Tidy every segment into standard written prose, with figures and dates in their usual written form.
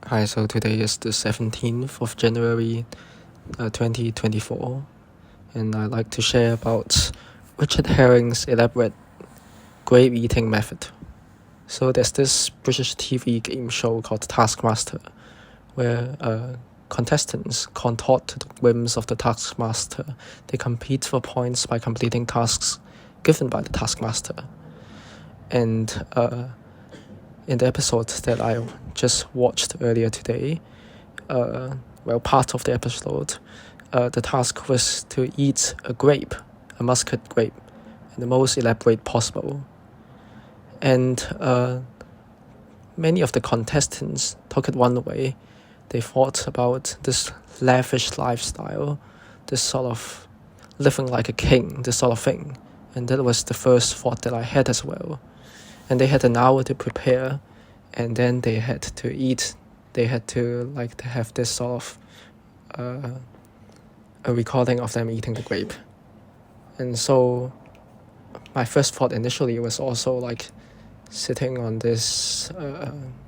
Hi, so today is the 17th of January 2024, and I'd like to share about Richard Herring's elaborate grape-eating method. So there's this British TV game show called Taskmaster, where contestants contort to the whims of the taskmaster. They compete for points by completing tasks given by the taskmaster. And in the episode that I just watched earlier today, part of the episode, the task was to eat a grape, a muscat grape, in the most elaborate possible. And many of the contestants took it one way. They thought about this lavish lifestyle, this sort of living like a king, this sort of thing. And that was the first thought that I had as well. And they had an hour to prepare, and then they had to eat. They had to have this sort of a recording of them eating the grape. And so my first thought initially was also sitting on this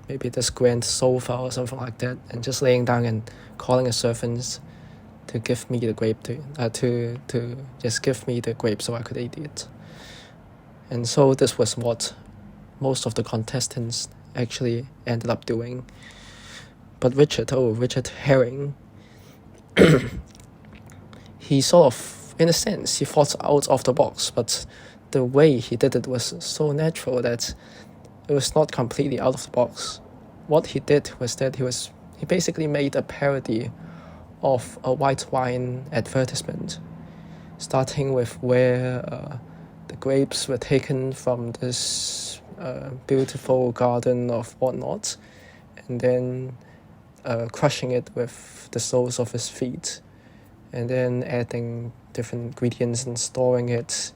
maybe this grand sofa or something like that, and just laying down and calling a servant to give me the grape to just give me the grape so I could eat it. And so this was what most of the contestants actually ended up doing. But Richard Herring, he sort of, in a sense, he thought out of the box, but the way he did it was so natural that it was not completely out of the box. What he did was that he basically made a parody of a white wine advertisement, starting with where the grapes were taken from this beautiful garden of whatnot, and then crushing it with the soles of his feet, and then adding different ingredients and storing it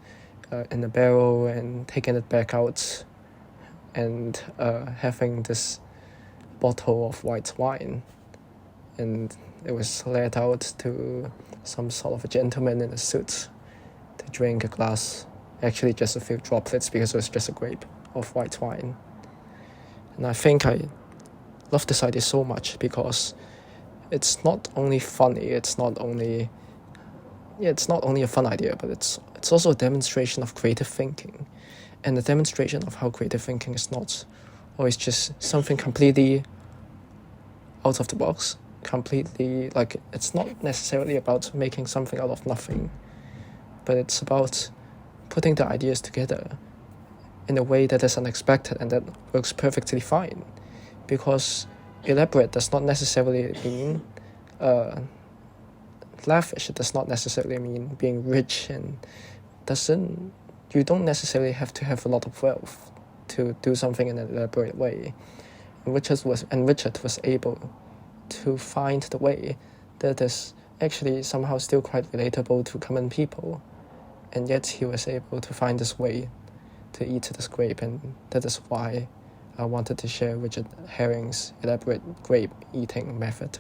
in a barrel and taking it back out, and having this bottle of white wine. And it was led out to some sort of a gentleman in a suit to drink a glass, actually just a few droplets because it was just a grape of white wine. And I think I love this idea so much because it's not only funny, it's not only a fun idea, but it's also a demonstration of creative thinking, and a demonstration of how creative thinking is not always just something completely out of the box, completely it's not necessarily about making something out of nothing, but it's about putting the ideas together in a way that is unexpected and that works perfectly fine. Because elaborate does not necessarily mean lavish. It does not necessarily mean being rich, and you don't necessarily have to have a lot of wealth to do something in an elaborate way. And Richard was able to find the way that is actually somehow still quite relatable to common people, and yet he was able to find this way to eat this grape, and that is why I wanted to share Richard Herring's elaborate grape-eating method.